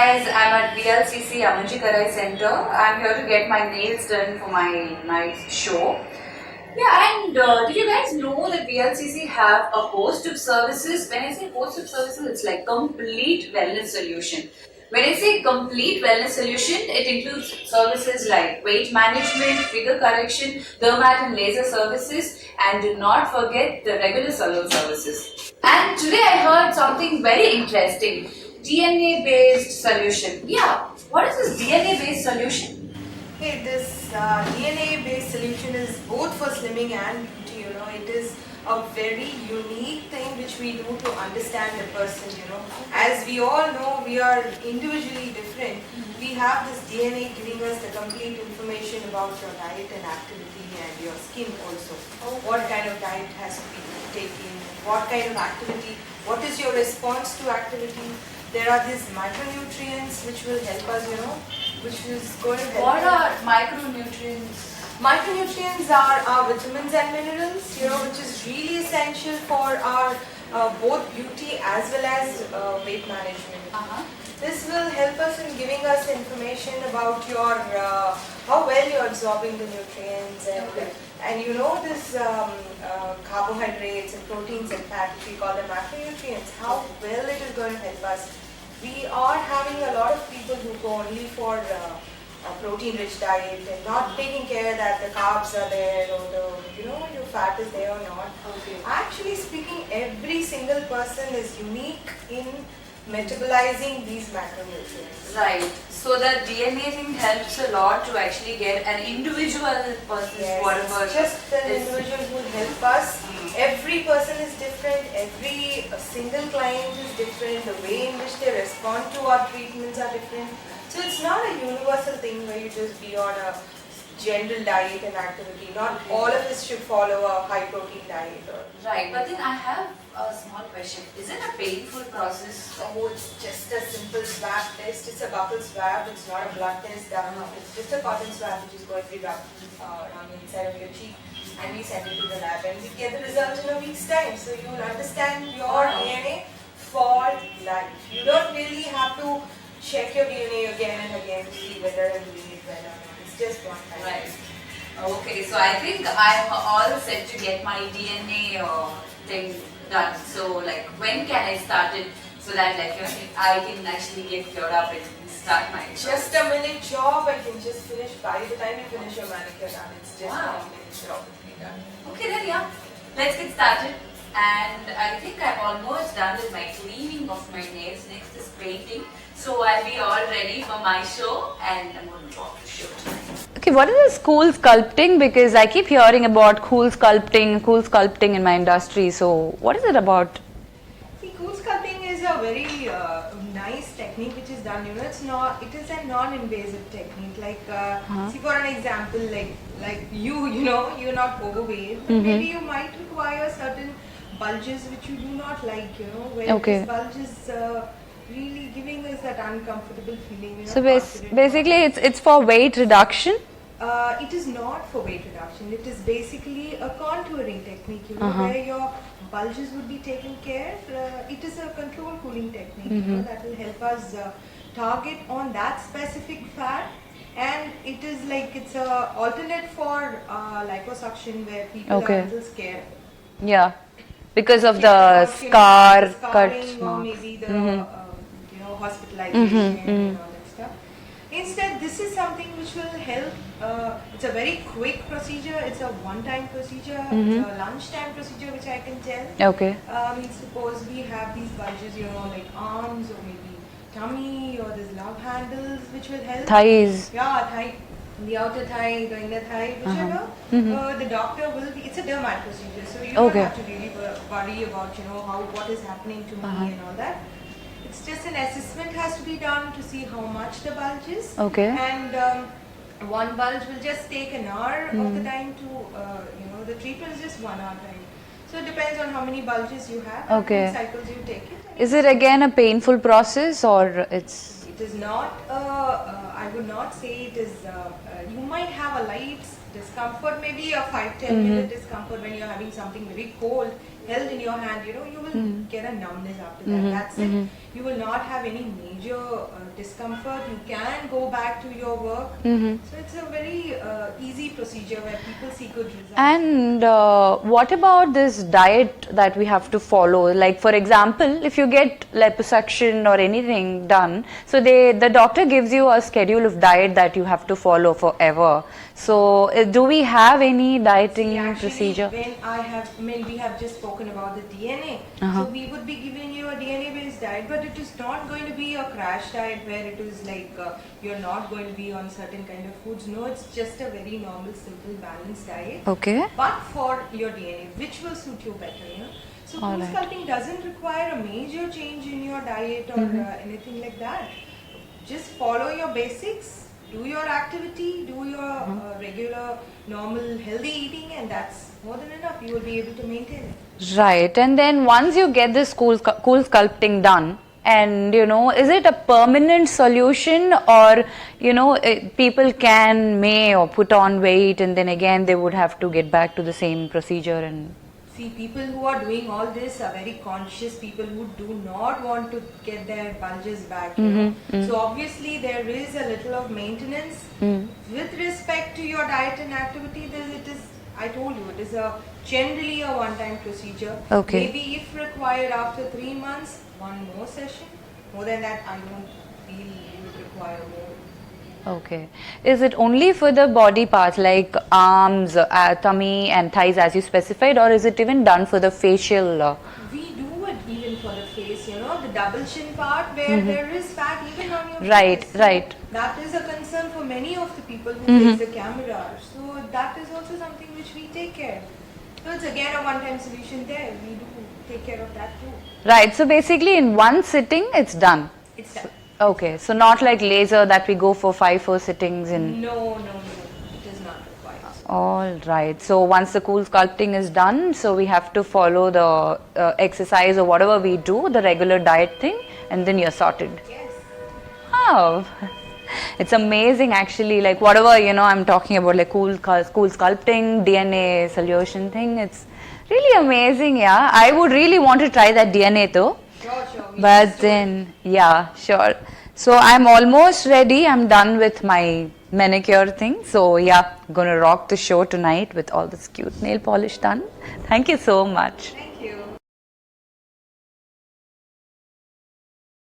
guys, I'm at VLCC Amanji Karai Center. I'm here to get my nails done for my night show. Yeah, and did you guys know that VLCC have a host of services? When I say host of services, it's like complete wellness solution. When I say complete wellness solution, it includes services like weight management, figure correction, dermat and laser services, and do not forget the regular salon services. And today I heard something very interesting. DNA based solution. Yeah, what is this DNA based solution? Hey, this DNA based solution is both for slimming and beauty, it is a very unique thing which we do to understand the person. As we all know, we are individually different. We have this DNA giving us the complete information about your diet and activity and your skin also. What kind of diet has to be taken, what kind of activity, what is your response to activity. There are these micronutrients which will help us, which is going to help. What are micronutrients? Micronutrients are our vitamins and minerals, which is really essential for our both beauty as well as weight management. This will help us in giving us information about your how well you're absorbing the nutrients and this carbohydrates and proteins and fat, which we call them macronutrients, how well it is going to help us. We are having a lot of people who go only for a protein-rich diet and not taking care that the carbs are there or your fat is there or not. Okay. Actually speaking, every single person is unique in metabolizing these macronutrients. Right. So the DNA thing helps a lot to actually get an individual person's whatever. Just an individual who will help us. Every person is different. Every single client is different. The way in which they respond to our treatments are different. So it's not a universal thing where you just be on a general diet and activity. Not all of us should follow a high protein diet. Right. But then I have a small question. Is it a painful process? Oh, it's just a simple swab test. It's a buccal swab. It's not a blood test. It's just a cotton swab which is going to be rubbed around the inside of your cheek, and we send it to the lab and we get the result in a week's time. So you will understand your DNA for life. You don't really have to check your DNA again and again to see whether you need it well or not. It's just one time. Right. Okay, so I think I'm all set to get my DNA thing done. So like, when can I start it so that I can actually get cured up and start my job? Just a minute job. I can just finish by the time you finish your manicure done. It's just 1 minute job to be done. Okay then, yeah. Let's get started. And I think I'm almost done with my cleaning of my nails. Next is painting. So I'll be all ready for my show and I'm going to drop the show tonight. Okay, what is this cool sculpting? Because I keep hearing about cool sculpting in my industry. So what is it about? See, cool sculpting is a very nice technique which is done. It is a non-invasive technique. Like, see, for an example, like you're not overweight, but maybe you might require certain bulges which you do not like. Where this bulge is really giving us that uncomfortable feeling. So basically, it's for weight reduction. It is not for weight reduction. It is basically a contouring technique, where your bulges would be taken care. It is a controlled cooling technique, that will help us target on that specific fat. And it is like it's a alternate for liposuction, where people are a little scared. Yeah, because of the scar cuts, or maybe the hospitalization and all that stuff. Instead, this is something which will help. It's a very quick procedure. It's a one-time procedure. It's a lunchtime procedure, which I can tell. Okay. Suppose we have these bulges, like arms or maybe tummy or these love handles, which will help. Thighs. Yeah, thigh. The outer thigh, the inner thigh, whichever. The doctor will be. It's a dermat procedure, so you don't have to really worry about what is happening to me and all that. It's just an assessment has to be done to see how much the bulge is. Okay. And one bulge will just take an hour of the time to, the treatment is just 1 hour time. So it depends on how many bulges you have and how many cycles you take it. Is it again a painful process or it's? It is not, I would not say it is, you might have a light discomfort, maybe a 5-10 minute discomfort when you're having something very cold held in your hand, you will get a numbness after that. That's it. You will not have any major discomfort. You can go back to your work. So it's a very easy procedure where people see good results. And what about this diet that we have to follow? Like, for example, if you get liposuction or anything done, so the doctor gives you a schedule of diet that you have to follow forever. So, do we have any dieting Actually, procedure? when we have just spoken about the DNA, so we would be giving you a DNA-based diet, but it is not going to be a crash diet where it is like you're not going to be on certain kind of foods. No, it's just a very normal, simple, balanced diet. Okay. But for your DNA, which will suit you better, So All cool right. sculpting doesn't require a major change in your diet or anything like that. Just follow your basics. Do your activity, do your regular, normal, healthy eating, and that's more than enough. You will be able to maintain it. Right, and then once you get this cool sculpting done, and is it a permanent solution, or people may or put on weight, and then again they would have to get back to the same procedure? And See, people who are doing all this are very conscious people who do not want to get their bulges back. So obviously there is a little of maintenance with respect to your diet and activity. I told you, it is generally a one-time procedure. Okay. Maybe if required after 3 months, one more session. More than that, I don't feel you would require more. okay, is it only for the body parts like arms, tummy and thighs as you specified, or is it even done for the facial? We do it even for the face, the double chin part where there is fat even on your Right, face. So right. That is a concern for many of the people who face the camera. So that is also something which we take care. So it's again a one-time solution there. We do take care of that too. Right, so basically in one sitting it's done. It's done. Okay, so not like laser that we go for 5-4 sittings in. No. It is not required. All right. So once the cool sculpting is done, so we have to follow the exercise or whatever we do, the regular diet thing, and then you're sorted. Yes. Oh, it's amazing actually. Like whatever I'm talking about, like cool sculpting, DNA solution thing. It's really amazing. Yeah, I would really want to try that DNA though. Sure. But then, yeah, sure. So I'm almost ready. I'm done with my manicure thing. So yeah, gonna rock the show tonight with all this cute nail polish done. Thank you so much.